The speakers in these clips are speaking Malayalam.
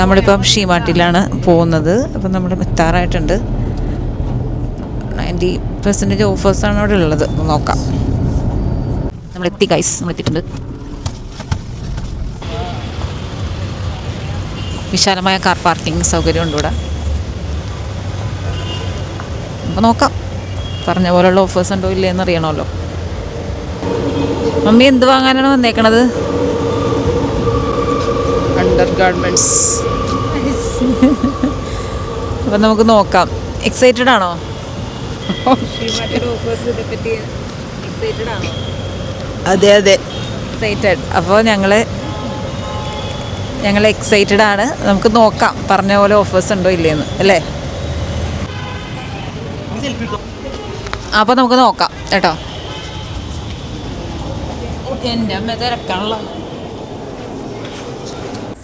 നമ്മളിപ്പം ഷീമാട്ടിലാണ് പോകുന്നത്. അപ്പം നമ്മൾ എത്താറായിട്ടുണ്ട്. 90% ഓഫേഴ്സാണ് അവിടെ ഉള്ളത്. നോക്കാം. നമ്മളെത്തി ഗൈസ്, നമ്മളെത്തിയിട്ടുണ്ട്. വിശാലമായ കാർ പാർക്കിംഗ് സൗകര്യമുണ്ട് ഇവിടെ. അപ്പോൾ നോക്കാം, പറഞ്ഞ പോലെയുള്ള ഓഫേഴ്സ് ഉണ്ടോ ഇല്ലേ എന്നറിയണമല്ലോ. മമ്മി എന്ത് വാങ്ങാനാണ് വന്നേക്കണത്? Under garments. അപ്പം നമുക്ക് നോക്കാം. എക്സൈറ്റഡ് ആണോ? അതെ അതെ, എക്സൈറ്റഡ്. അപ്പോൾ ഞങ്ങൾ എക്സൈറ്റഡ് ആണ്. നമുക്ക് നോക്കാം പറഞ്ഞ പോലെ ഓഫേഴ്സ് ഉണ്ടോ ഇല്ലേന്ന്, അല്ലേ? അപ്പോൾ നമുക്ക് നോക്കാം കേട്ടോ. എൻ്റെ അമ്മ തിരക്കാണല്ലോ.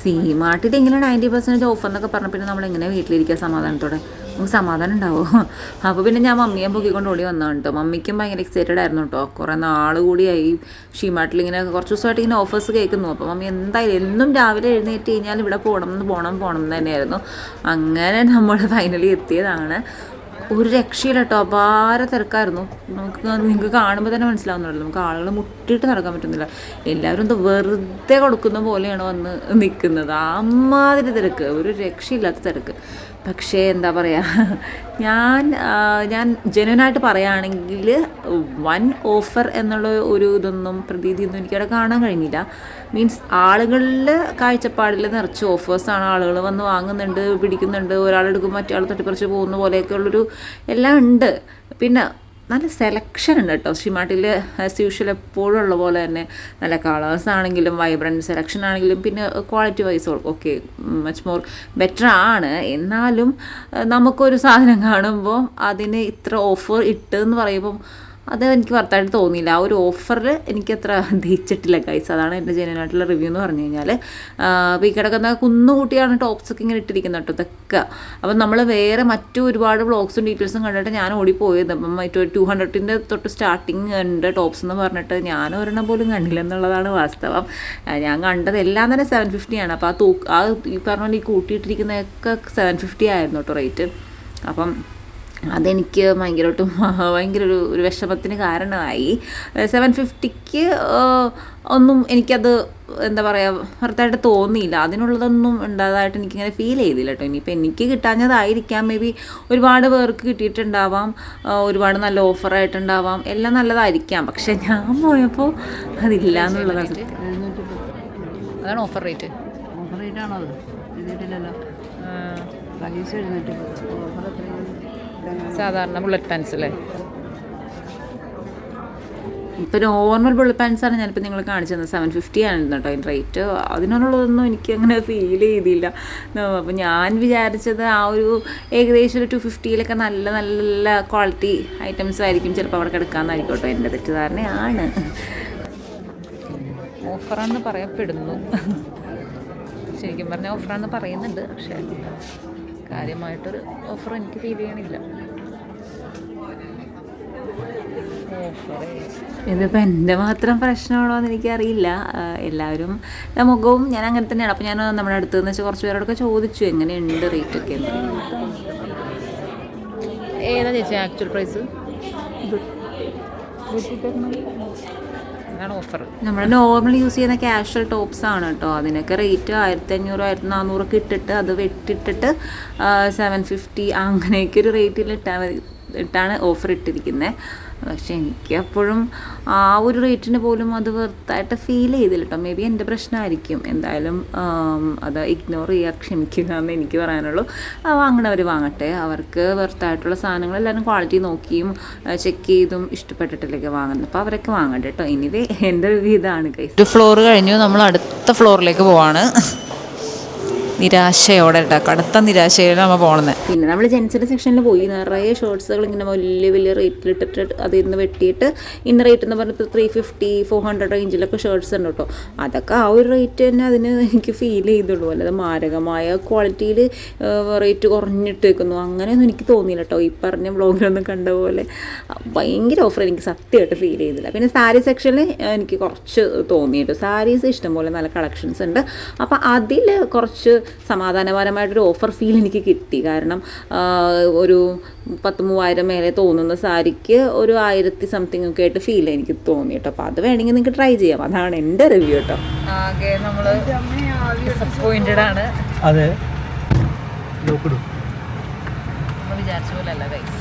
സീമാർട്ടിൽ ഇങ്ങനെ 90% ഓഫ് എന്നൊക്കെ പറഞ്ഞ പിന്നെ നമ്മളെങ്ങനെ വീട്ടിലിരിക്കുക സമാധാനത്തോടെ? നമുക്ക് സമാധാനം ഉണ്ടാവുമോ? അപ്പോൾ പിന്നെ ഞാൻ മമ്മിയെ പൊക്കിക്കൊണ്ട് ഓടി വന്നതാണ് കേട്ടോ. മമ്മിക്കും ഭയങ്കര എക്സൈറ്റഡ് ആയിരുന്നു കേട്ടോ. കുറേ നാൾ കൂടിയായി ഷീമാർട്ടിൽ ഇങ്ങനെ കുറച്ച് ദിവസമായിട്ട് ഇങ്ങനെ ഓഫേഴ്സ് കേൾക്കുന്നു. അപ്പോൾ മമ്മി എന്തായാലും എന്നും രാവിലെ എഴുന്നേറ്റ് കഴിഞ്ഞാൽ ഇവിടെ പോകണം എന്ന് തന്നെയായിരുന്നു. അങ്ങനെ നമ്മൾ ഫൈനലി എത്തിയതാണ്. ഒരു രക്ഷയില്ല കേട്ടോ, അപാര തിരക്കായിരുന്നു. നിങ്ങൾക്ക് കാണുമ്പോൾ തന്നെ മനസ്സിലാവുന്നുണ്ടല്ലോ, നമുക്ക് ആളുകൾ മുട്ടിയിട്ട് നടക്കാൻ പറ്റുന്നില്ല. എല്ലാവരും എന്താ വെറുതെ കൊടുക്കുന്ന പോലെയാണ് വന്ന് നിൽക്കുന്നത്. അമ്മാതിരി തിരക്ക്, ഒരു രക്ഷയില്ലാത്ത തിരക്ക്. പക്ഷേ എന്താ പറയുക, ഞാൻ ജെന്യുവനായിട്ട് പറയുകയാണെങ്കിൽ വൺ ഓഫർ എന്നുള്ള ഒരു പ്രതീതിയൊന്നും എനിക്കവിടെ കാണാൻ കഴിഞ്ഞില്ല. മീൻസ് ആളുകളുടെ കാഴ്ചപ്പാടിൽ നിറച്ച് ഓഫേഴ്സാണ്. ആളുകൾ വന്ന് വാങ്ങുന്നുണ്ട്, പിടിക്കുന്നുണ്ട്, ഒരാളെടുക്കും മറ്റേ ആൾ തട്ടിപ്പറിച്ച് പോകുന്ന പോലെയൊക്കെയുള്ളൊരു എല്ലാം ഉണ്ട്. പിന്നെ നല്ല സെലക്ഷൻ ഉണ്ട് കേട്ടോ ഷീമാർട്ടിൽ. ആസ് യൂഷ്വൽ എപ്പോഴും ഉള്ള പോലെ തന്നെ നല്ല കളേഴ്സ് ആണെങ്കിലും വൈബ്രൻറ്റ് സെലക്ഷൻ ആണെങ്കിലും പിന്നെ quality wise okay much more better ആണ്. എന്നാലും നമുക്കൊരു സാധനം കാണുമ്പോൾ അതിന് ഇത്ര ഓഫർ ഇട്ടെന്ന് പറയുമ്പം അത് എനിക്ക് വർത്തായിട്ട് തോന്നിയില്ല. ആ ഒരു ഓഫറിൽ എനിക്കത്ര ദഹിച്ചിട്ടില്ല ഗൈസ്. അതാണ് എൻ്റെ ജെന്യുവനായിട്ടുള്ള റിവ്യൂ എന്ന് പറഞ്ഞു കഴിഞ്ഞാൽ. അപ്പോൾ ഈ കിടക്കുന്ന കുന്നുകൂട്ടിയാണ് ടോപ്സൊക്കെ ഇങ്ങനെ ഇട്ടിരിക്കുന്നത് കേട്ടോ ഇതൊക്കെ. അപ്പം നമ്മൾ വേറെ മറ്റു ഒരുപാട് വ്ളോഗ്സും ഡീറ്റെയിൽസും കണ്ടിട്ട് ഞാൻ ഓടിപ്പോയത്. അപ്പം 200 തൊട്ട് സ്റ്റാർട്ടിങ് ഉണ്ട് ടോപ്സ് എന്ന് പറഞ്ഞിട്ട് ഞാൻ ഒരെണ്ണം പോലും കണ്ടില്ല എന്നുള്ളതാണ് വാസ്തവം. ഞാൻ കണ്ടത് എല്ലാം തന്നെ 750 അപ്പോൾ ഈ പറഞ്ഞ പോലെ ഈ കൂട്ടിയിട്ടിരിക്കുന്നതൊക്കെ 750 ആയിരുന്നു കേട്ടോ റേറ്റ്. അപ്പം അതെനിക്ക് ഭയങ്കര ഒരു വിഷമത്തിന് കാരണമായി. 750 ഒന്നും എനിക്കത് എന്താ പറയുക ഭർത്തായിട്ട് തോന്നിയില്ല. അതിനുള്ളതൊന്നും ഉണ്ടായതായിട്ട് എനിക്കിങ്ങനെ ഫീൽ ചെയ്തില്ല കേട്ടോ. ഇനിയിപ്പോൾ എനിക്ക് കിട്ടാഞ്ഞതായിരിക്കാം, മേ ബി ഒരുപാട് പേർക്ക് കിട്ടിയിട്ടുണ്ടാവാം, ഒരുപാട് നല്ല ഓഫറായിട്ടുണ്ടാവാം, എല്ലാം നല്ലതായിരിക്കാം. പക്ഷെ ഞാൻ പോയപ്പോൾ അതില്ല എന്നുള്ളതാണ് സത്യം. അതാണ് ഓഫർ റേറ്റ്. ഓഫർ റേറ്റാണോ അത്? എഴുതിയിട്ടില്ലല്ലോ. പ്രൈസ് എഴുതിയിട്ടില്ല. ഓഫർ എത്രയാണ്? സാധാരണ ബുള്ളറ്റ് പാൻസ് അല്ലേ? ഇപ്പോൾ നോർമൽ ബുള്ളറ്റ് പാൻസാണ് ഞാനിപ്പോൾ നിങ്ങൾ കാണിച്ചു തന്നത്. 750 ആയിരുന്നു കേട്ടോ അതിൻ്റെ റേറ്റ്. അതിനുള്ളതൊന്നും എനിക്ക് അങ്ങനെ ഫീൽ ചെയ്തില്ല. അപ്പോൾ ഞാൻ വിചാരിച്ചത് ആ ഒരു ഏകദേശം ഒരു 250 നല്ല നല്ല ക്വാളിറ്റി ഐറ്റംസ് ആയിരിക്കും ചിലപ്പോൾ അവിടെ കിടക്കാമെന്നായിരിക്കും കേട്ടോ. എൻ്റെ തെറ്റിദ്ധാരണയാണ്. ഓഫറാണെന്ന് പറയപ്പെടുന്നു. ശരിക്കും പറഞ്ഞാൽ ഓഫറാണെന്ന് പറയുന്നുണ്ട്, പക്ഷേ കാര്യമായിട്ടൊരു ഓഫർ എനിക്ക് ഫീൽ ചെയ്യണില്ല. ഇതിപ്പോൾ എൻ്റെ മാത്രം പ്രശ്നമാണോ എന്ന് എനിക്കറിയില്ല. എല്ലാവരും മുഖവും ഞാൻ അങ്ങനെ തന്നെയാണ്. അപ്പോൾ ഞാൻ നമ്മുടെ അടുത്ത് നിന്ന് വെച്ചാൽ കുറച്ച് പേരോടൊക്കെ ചോദിച്ചു എങ്ങനെയുണ്ട് റേറ്റൊക്കെ എന്ന്. ഏതാ ചേച്ചി ആക്ച്വൽ പ്രൈസ്? അതാണ് ഓഫർ. നമ്മൾ നോർമൽ യൂസ് ചെയ്യുന്ന കാഷ്വൽ ടോപ്സ് ആണ് കേട്ടോ. അതിനൊക്കെ റേറ്റ് 1500 1400 ഇട്ടിട്ട് അത് വെട്ടിട്ടിട്ട് 750 അങ്ങനെയൊക്കെ ഒരു റേറ്റിൽ ഇട്ടാണ് ഓഫർ ഇട്ടിരിക്കുന്നത്. പക്ഷെ എനിക്ക് അപ്പോഴും ആ ഒരു റേറ്റിന് പോലും അത് വെറുതായിട്ട് ഫീൽ ചെയ്തില്ല കേട്ടോ. മേ ബി എൻ്റെ പ്രശ്നമായിരിക്കും. എന്തായാലും അത് ഇഗ്നോർ ചെയ്യുക, ക്ഷമിക്കുക എന്ന് എനിക്ക് പറയാനുള്ളൂ. വാങ്ങണവർ വാങ്ങട്ടെ. അവർക്ക് വെറുതായിട്ടുള്ള സാധനങ്ങൾ എല്ലാവരും ക്വാളിറ്റി നോക്കിയും ചെക്ക് ചെയ്തും ഇഷ്ടപ്പെട്ടിട്ടില്ലെങ്കിൽ വാങ്ങുന്നത്. അപ്പോൾ അവരൊക്കെ വാങ്ങട്ടെ കേട്ടോ. എനിവേ എൻ്റെ റിവ്യൂ ഇതാണ് ഗൈസ്. ഒരു ഫ്ലോർ കഴിഞ്ഞു, നമ്മൾ അടുത്ത ഫ്ലോറിലേക്ക് പോവാണ്. നിരാശയോടെ കേട്ടോ, കടുത്ത നിരാശയോടെ നമ്മൾ പോകണമെന്ന്. പിന്നെ നമ്മൾ ജെൻസിൻ്റെ സെക്ഷനിൽ പോയി. നിറയെ ഷർട്ട്സുകൾ ഇങ്ങനെ വലിയ റേറ്റിലിട്ടിട്ട് അതിൽ നിന്ന് വെട്ടിയിട്ട് ഇന്ന റേറ്റ് എന്ന് പറഞ്ഞപ്പോൾ 350 400 റേഞ്ചിലൊക്കെ ഷർട്ട്സ് ഉണ്ട് കേട്ടോ. അതൊക്കെ ആ ഒരു റേറ്റ് തന്നെ അതിന് എനിക്ക് ഫീൽ ചെയ്തുള്ളൂ. അല്ലാതെ മാരകമായ ക്വാളിറ്റിയിൽ റേറ്റ് കുറഞ്ഞിട്ട് വെക്കുന്നു അങ്ങനെയൊന്നും എനിക്ക് തോന്നിയില്ല കേട്ടോ. ഈ പറഞ്ഞ വ്ളോഗിലൊന്നും കണ്ട പോലെ ഭയങ്കര ഓഫർ എനിക്ക് സത്യമായിട്ട് ഫീൽ ചെയ്തില്ല. പിന്നെ സാരി സെക്ഷനിൽ എനിക്ക് കുറച്ച് തോന്നിയിട്ടു. സാരീസ് ഇഷ്ടംപോലെ നല്ല കളക്ഷൻസ് ഉണ്ട്. അപ്പോൾ അതിൽ കുറച്ച് സമാധാനപരമായിട്ടൊരു ഓഫർ ഫീൽ എനിക്ക് കിട്ടി. കാരണം ഒരു 10,000-3,000 മേലെ തോന്നുന്ന സാരിക്ക് ഒരു 1000 സംതിങ് ഒക്കെ ആയിട്ട് ഫീൽ എനിക്ക് തോന്നി കേട്ടോ. അപ്പോൾ അത് വേണമെങ്കിൽ നിങ്ങൾക്ക് ട്രൈ ചെയ്യാം. അതാണ് എൻ്റെ റിവ്യൂ കേട്ടോ. ആകെ നമ്മൾ ഡിസപ്പോയിൻറ്റഡ് ആണ്. അതെ, നമ്മൾ വിചാരിച്ച പോലെ അല്ല ഗൈസ്.